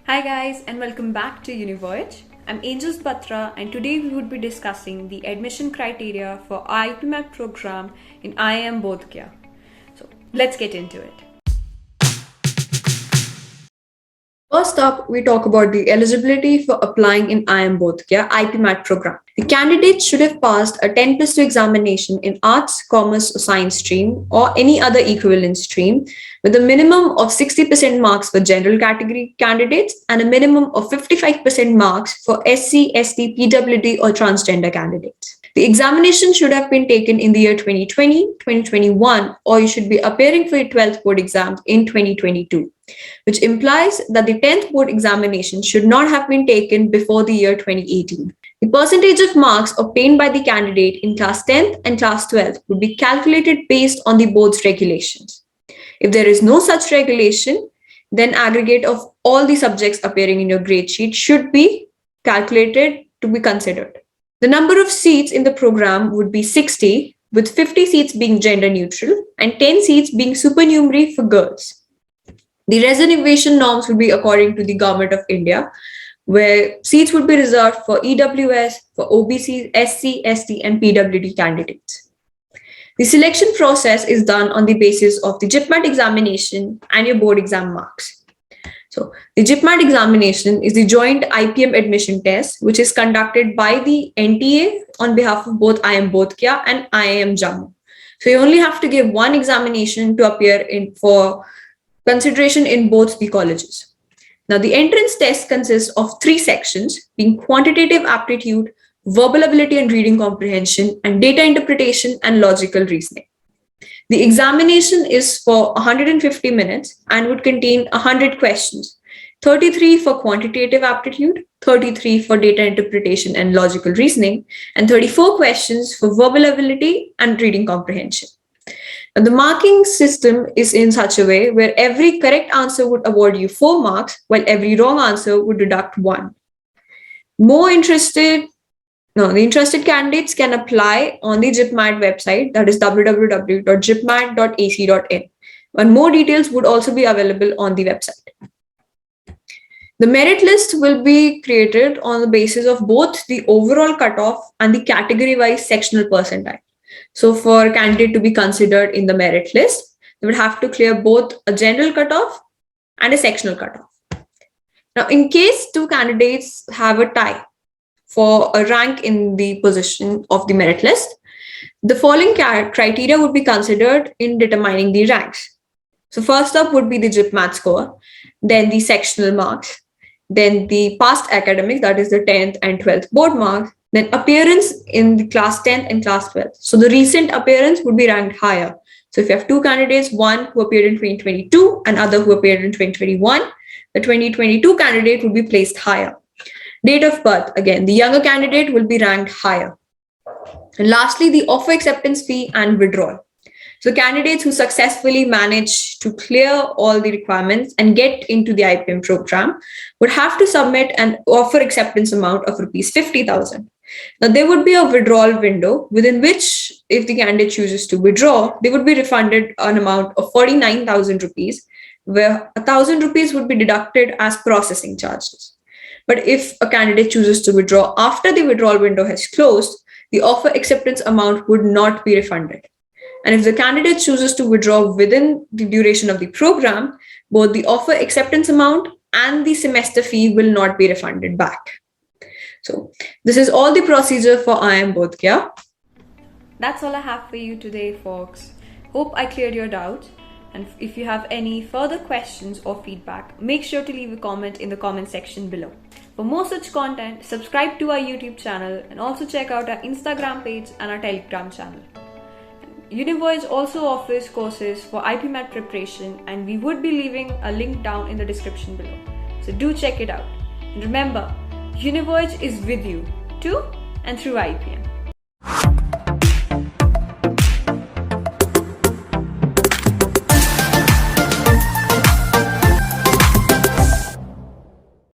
Hi guys and welcome back to UniVoyage. I'm Angels Batra and today we would be discussing the admission criteria for IPMAT program in IIM Bodhgaya. So let's get into it. First up, we talk about the eligibility for applying in IIM Bodhgaya IPMAT program. The candidate should have passed a 10+2 examination in arts, commerce, or science stream or any other equivalent stream with a minimum of 60% marks for general category candidates and a minimum of 55% marks for SC, ST, PWD or transgender candidates. The examination should have been taken in the year 2020, 2021, or you should be appearing for your 12th board exam in 2022, which implies that the 10th board examination should not have been taken before the year 2018. The percentage of marks obtained by the candidate in class 10th and class 12th would be calculated based on the board's regulations. If there is no such regulation, then aggregate of all the subjects appearing in your grade sheet should be calculated to be considered. The number of seats in the program would be 60, with 50 seats being gender neutral and 10 seats being supernumerary for girls. The reservation norms would be according to the Government of India, where seats would be reserved for EWS, for OBC, SC, ST, and PWD candidates. The selection process is done on the basis of the IPMAT examination and your board exam marks. So the IPMAT examination is the joint IPM admission test, which is conducted by the NTA on behalf of both IIM Bodhgaya and IIM Jammu. So you only have to give one examination to appear in for consideration in both the colleges. Now, the entrance test consists of 3 sections, being quantitative aptitude, verbal ability and reading comprehension, and data interpretation and logical reasoning. The examination is for 150 minutes and would contain 100 questions, 33 for quantitative aptitude, 33 for data interpretation and logical reasoning, and 34 questions for verbal ability and reading comprehension. And the marking system is in such a way where every correct answer would award you 4 marks, while every wrong answer would deduct 1. The interested candidates can apply on the IPMAT website, that is www.ipmat.ac.in, and more details would also be available on the website. The merit list will be created on the basis of both the overall cutoff and the category-wise sectional percentile. So for a candidate to be considered in the merit list, they would have to clear both a general cutoff and a sectional cutoff. Now, in case 2 candidates have a tie for a rank in the position of the merit list, the following criteria would be considered in determining the ranks. So first up would be the IPMAT score, then the sectional marks, then the past academics, that is the 10th and 12th board marks, then appearance in the class 10th and class 12th. So the recent appearance would be ranked higher. So if you have 2 candidates, one who appeared in 2022 and other who appeared in 2021, the 2022 candidate would be placed higher. Date of birth, again, the younger candidate will be ranked higher. And lastly, the offer acceptance fee and withdrawal. So candidates who successfully manage to clear all the requirements and get into the IPM program would have to submit an offer acceptance amount of rupees 50,000. Now, there would be a withdrawal window within which, if the candidate chooses to withdraw, they would be refunded an amount of 49,000 rupees, where 1,000 rupees would be deducted as processing charges. But if a candidate chooses to withdraw after the withdrawal window has closed, the offer acceptance amount would not be refunded. And if the candidate chooses to withdraw within the duration of the program, both the offer acceptance amount and the semester fee will not be refunded back. So this is all the procedure for IIM Bodhgaya. That's all I have for you today, folks. Hope I cleared your doubts. And if you have any further questions or feedback, make sure to leave a comment in the comment section below. For more such content, subscribe to our YouTube channel and also check out our Instagram page and our Telegram channel. UniVoyage also offers courses for IPMAT preparation, and we would be leaving a link down in the description below. So do check it out. And remember, UniVoyage is with you to and through IPM.